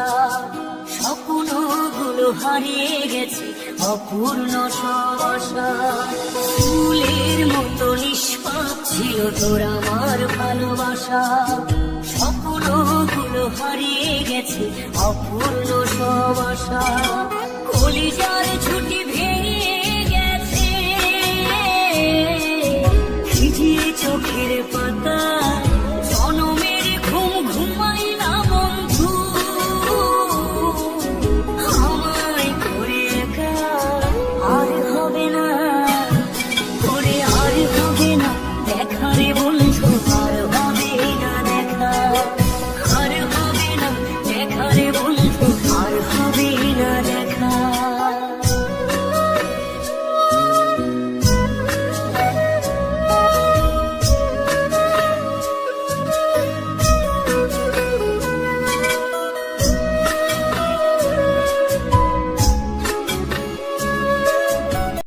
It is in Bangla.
আশা, স্বপ্নগুলো হারিয়ে গেছে অপূর্ণ সব আশা। ফুলের মতো নিষ্পাপ ছিল তোর আমার ভালোবাসা, স্বপ্নগুলো হারিয়ে গেছে অপূর্ণ সব আশা।